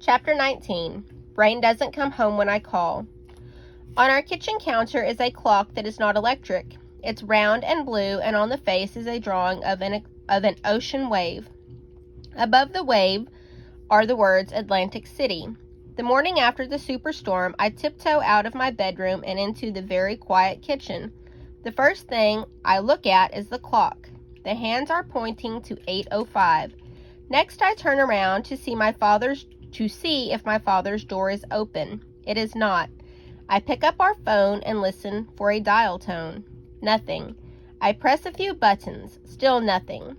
Chapter 19. Rain doesn't come home when I call. On our kitchen counter is a clock that is not electric. It's round and blue, and on the face is a drawing of an ocean wave. Above the wave are the words Atlantic City. The morning after the superstorm, I tiptoe out of my bedroom and into the very quiet kitchen. The first thing I look at is the clock. The hands are pointing to 8:05. Next, I turn around to see if my father's door is open. It is not. I pick up our phone and listen for a dial tone. Nothing. I press a few buttons. Still nothing.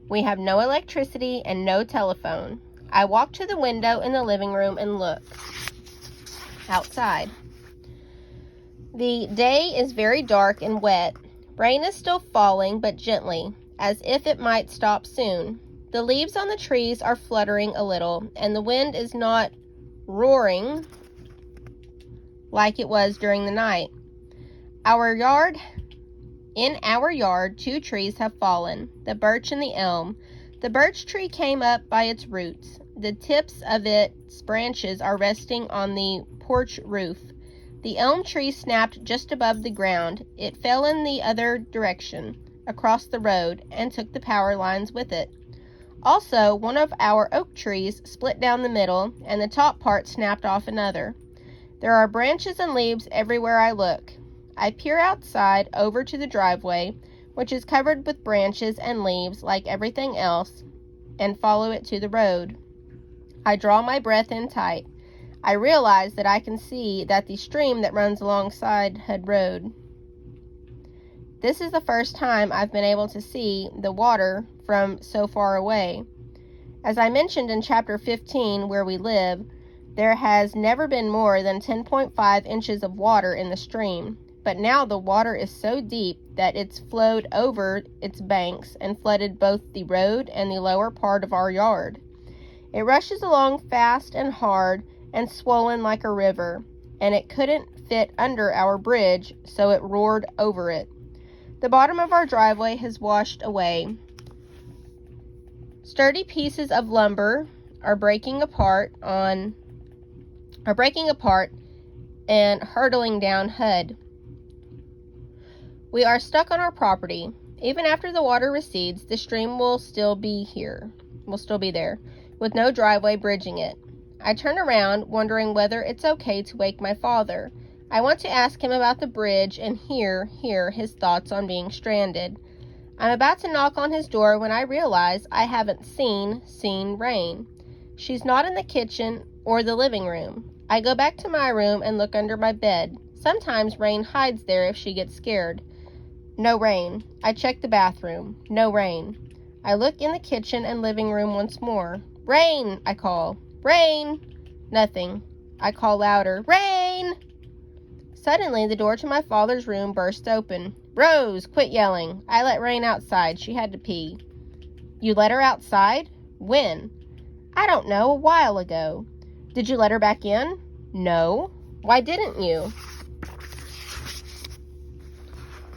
We have no electricity and no telephone. I walk to the window in the living room and look outside. The day is very dark and wet. Rain is still falling, but gently, as if it might stop soon. The leaves on the trees are fluttering a little, and the wind is not roaring like it was during the night. In our yard, 2 trees have fallen, the birch and the elm. The birch tree came up by its roots. The tips of its branches are resting on the porch roof. The elm tree snapped just above the ground. It fell in the other direction, across the road, and took the power lines with it. Also, one of our oak trees split down the middle, and the top part snapped off another. There are branches and leaves everywhere I look. I peer outside over to the driveway, which is covered with branches and leaves like everything else, and follow it to the road. I draw my breath in tight. I realize that I can see that the stream that runs alongside Hood Road. This is the first time I've been able to see the water from so far away. As I mentioned in chapter 15, where we live, there has never been more than 10.5 inches of water in the stream, but now the water is so deep that it's flowed over its banks and flooded both the road and the lower part of our yard. It rushes along fast and hard and swollen like a river, and it couldn't fit under our bridge, so it roared over it. The bottom of our driveway has washed away. Sturdy pieces of lumber are breaking apart and hurtling down Hood. We are stuck on our property. Even after the water recedes, the stream will still be there, with no driveway bridging it. I turn around, wondering whether it's okay to wake my father. I want to ask him about the bridge and hear his thoughts on being stranded. I'm about to knock on his door when I realize I haven't seen Rain. She's not in the kitchen or the living room. I go back to my room and look under my bed. Sometimes Rain hides there if she gets scared. No Rain. I check the bathroom. No Rain. I look in the kitchen and living room once more. Rain, I call. Rain. Nothing. I call louder. Rain. Suddenly, the door to my father's room bursts open. Rose, quit yelling. I let Rain outside. She had to pee. You let her outside? When? I don't know, a while ago. Did you let her back in? No. Why didn't you?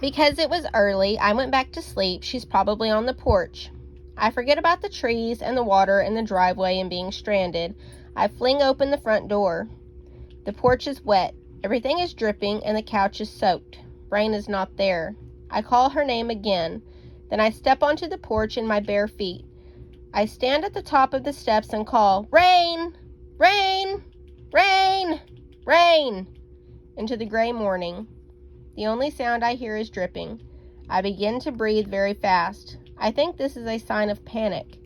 Because it was early. I went back to sleep. She's probably on the porch. I forget about the trees and the water and the driveway and being stranded. I fling open the front door. The porch is wet. Everything is dripping and the couch is soaked. Rain is not there. I call her name again. Then I step onto the porch in my bare feet. I stand at the top of the steps and call, Rain! Rain! Rain! Rain! Into the gray morning. The only sound I hear is dripping. I begin to breathe very fast. I think this is a sign of panic.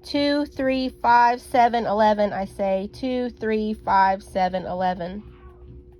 2, 3, 5, 7, 11, I say. 2, 3, 5, 7, 11.